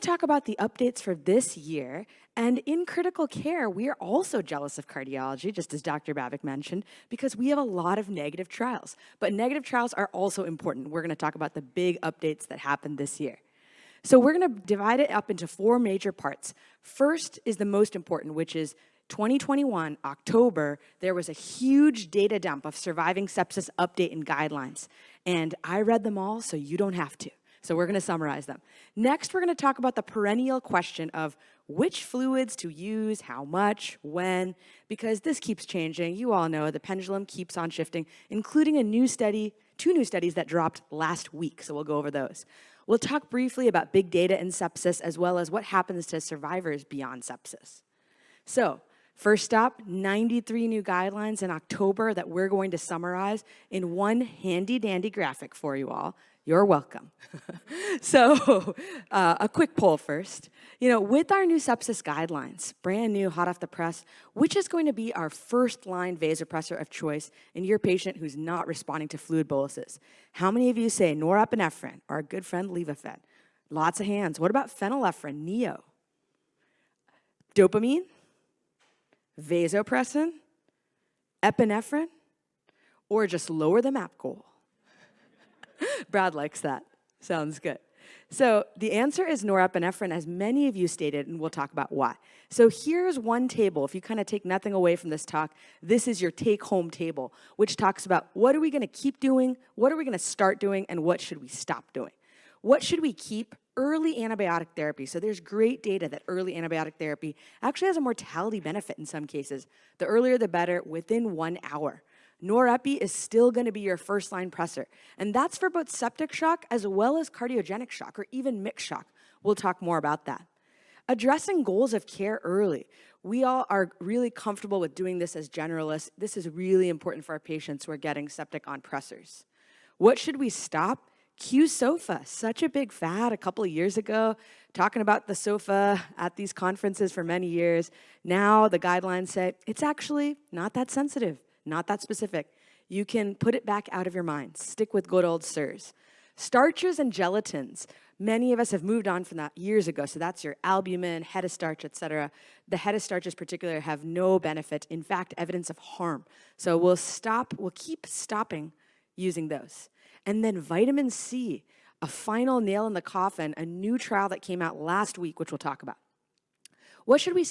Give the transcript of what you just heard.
Talk about the updates for this year. And in critical care, we are also jealous of cardiology, just as Dr. Babick mentioned, because we have a lot of negative trials. But negative trials are also important. We're going to talk about the big updates that happened this year. So we're going to divide it up into 4 major parts. First is the most important, which is 2021, October, there was a huge data dump of surviving sepsis update and guidelines. And I read them all, so you don't have to. So we're going to summarize them. Next, we're going to talk about the perennial question of which fluids to use, how much, when, because this keeps changing. You all know the pendulum keeps on shifting, including a new study, 2 new studies that dropped last week, so we'll go over those. We'll talk briefly about big data in sepsis, as well as what happens to survivors beyond sepsis. So, first stop, 93 new guidelines in October that we're going to summarize in one handy-dandy graphic for you all. You're welcome. So, a quick poll first. With our new sepsis guidelines, brand new, hot off the press, which is going to be our first-line vasopressor of choice in your patient who's not responding to fluid boluses? How many of you say norepinephrine, or our good friend Levophed? Lots of hands. What about phenylephrine, Neo? Dopamine? Vasopressin? Epinephrine? Or just lower the MAP goal? Brad likes that. Sounds good. So the answer is norepinephrine, as many of you stated, and we'll talk about why. So here's one table. If you kind of take nothing away from this talk, this is your take-home table, which talks about what are we going to keep doing, what are we going to start doing, and what should we stop doing. What should we keep? Early antibiotic therapy. So there's great data that early antibiotic therapy actually has a mortality benefit in some cases. The earlier the better, within 1 hour. Norepi is still going to be your first-line pressor. And that's for both septic shock as well as cardiogenic shock, or even mixed shock. We'll talk more about that. Addressing goals of care early. We all are really comfortable with doing this as generalists. This is really important for our patients who are getting septic on pressors. What should we stop? Q-SOFA, such a big fad a couple of years ago, talking about the SOFA at these conferences for many years. Now the guidelines say it's actually not that sensitive, not that specific. You can put it back out of your mind. Stick with good old SIRS. Starches and gelatins. Many of us have moved on from that years ago, so that's your albumin, head of starch, etc. The head of starches particularly have no benefit, in fact, evidence of harm. So we'll keep stopping using those. And then vitamin C, a final nail in the coffin, a new trial that came out last week, which we'll talk about. What should we